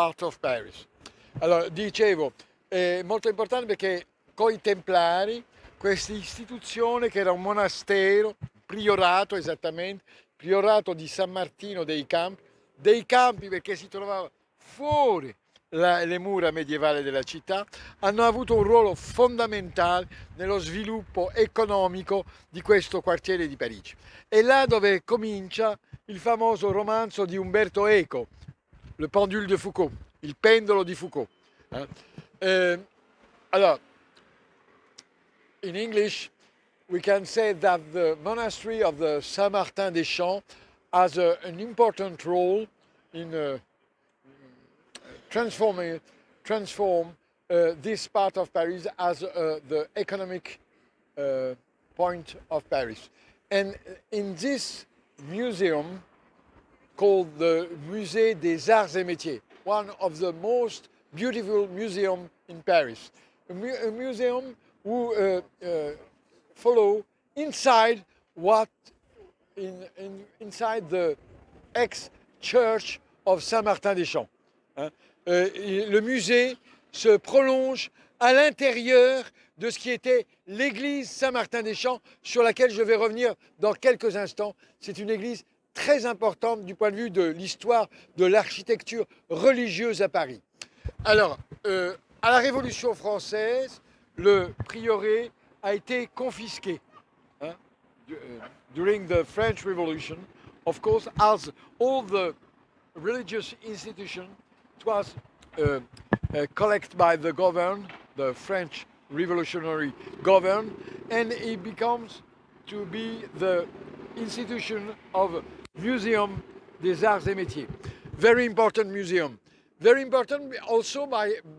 part of Paris. Allora, dicevo, è molto importante perché con i Templari, questa istituzione che era un monastero, priorato esattamente, priorato di San Martino dei campi perché si trovava fuori le mura medievali della città, hanno avuto un ruolo fondamentale nello sviluppo economico di questo quartiere di Parigi. È là dove comincia il famoso romanzo di Umberto Eco, Le pendule de Foucault, il pendolo di Foucault. Alors, in English, we can say that the monastery of the Saint-Martin-des-Champs has an important role in transform this part of Paris as the economic point of Paris. And in this museum called the Musée des Arts et Métiers, one of the most beautiful museums in Paris, a museum who follow inside inside the ex-church of Saint-Martin-des-Champs. Le musée se prolonge à l'intérieur de ce qui était l'église Saint-Martin-des-Champs, sur laquelle je vais revenir dans quelques instants. C'est une église très importante du point de vue de l'histoire de l'architecture religieuse à Paris. Alors, à la Révolution française, le prieuré a été confisqué. During the French Revolution, of course, as all the religious institutions, it was collected by the government, the French revolutionary government, and it becomes to be the institution of Museum des Arts et Métiers. Very important museum. Very important also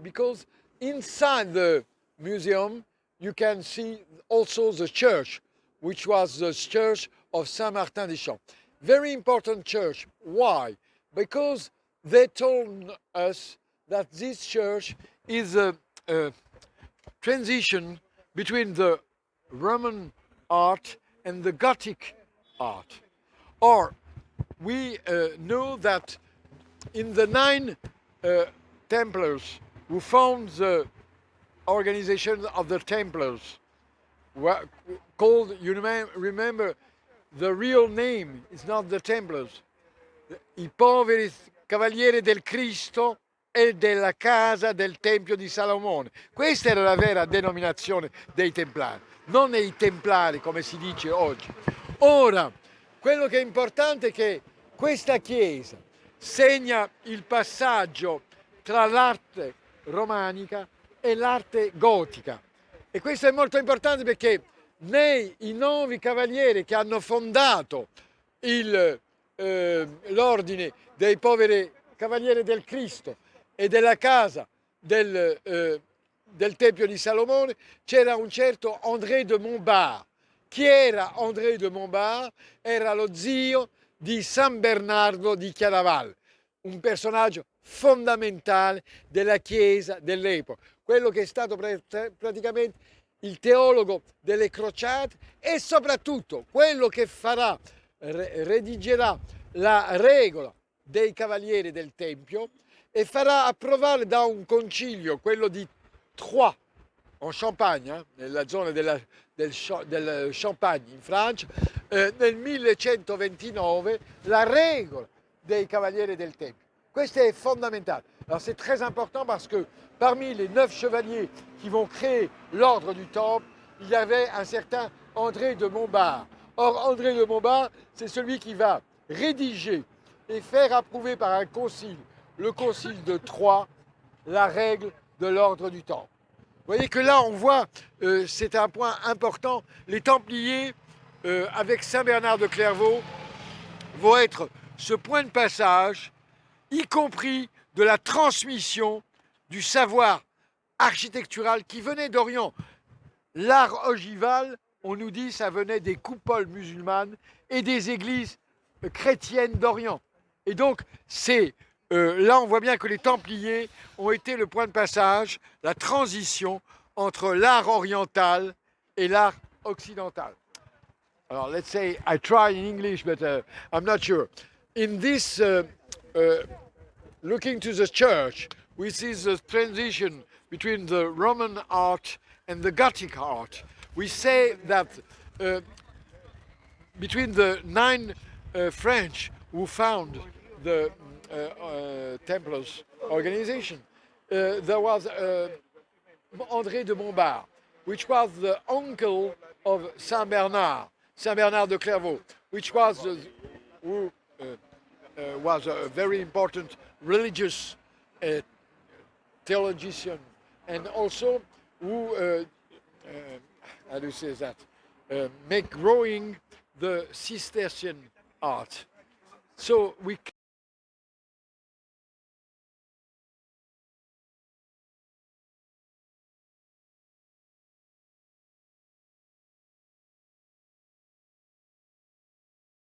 because inside the museum you can see also the church, which was the church of Saint-Martin-des-Champs. Very important church. Why? Because they told us that this church is a transition between the Roman art and the Gothic art. Or we know that in the 9 Templars who found the organization of the Templars, called, you remember, the real name is not the Templars, I poveri cavalieri del Cristo e della casa del Tempio di Salomone. Questa era la vera denominazione dei Templari, non i Templari come si dice oggi. Ora, quello che è importante è che questa chiesa segna il passaggio tra l'arte romanica e l'arte gotica. E questo è molto importante perché i 9 cavalieri che hanno fondato l'ordine dei poveri cavalieri del Cristo e della casa del Tempio di Salomone c'era un certo André de Montbard. Chi era André de Montbard? Era lo zio di San Bernardo di Chiaravalle, un personaggio fondamentale della Chiesa dell'epoca, quello che è stato praticamente il teologo delle crociate e soprattutto quello che redigerà la regola dei cavalieri del Tempio e farà approvare da un concilio, quello di Troyes, en Champagne, nella zona del Champagne in Francia, nel 1129 la regola des cavaliers del Tempio. Questo est fondamental. Alors c'est très important parce que parmi les 9 chevaliers qui vont créer l'ordre du Temple, il y avait un certain André de Montbard. Or André de Montbard, c'est celui qui va rédiger et faire approuver par un concile, le concile de Troyes, la règle de l'ordre du Temple. Vous voyez que là, on voit, c'est un point important, les Templiers, avec Saint Bernard de Clairvaux, vont être ce point de passage, y compris de la transmission du savoir architectural qui venait d'Orient. L'art ogival, on nous dit, ça venait des coupoles musulmanes et des églises chrétiennes d'Orient. Et donc, là, on voit bien que les Templiers ont été le point de passage, la transition entre l'art oriental et l'art occidental. Alors, let's say, I try in English, but I'm not sure. In this looking to the church, we see the transition between the Roman art and the Gothic art. We say that between the 9 French who found the Templars organization, there was André de Montbard, which was the uncle of Saint Bernard de Clairvaux, which was who was a very important religious theologian, and also who, how do you say that, make growing the Cistercian art. So we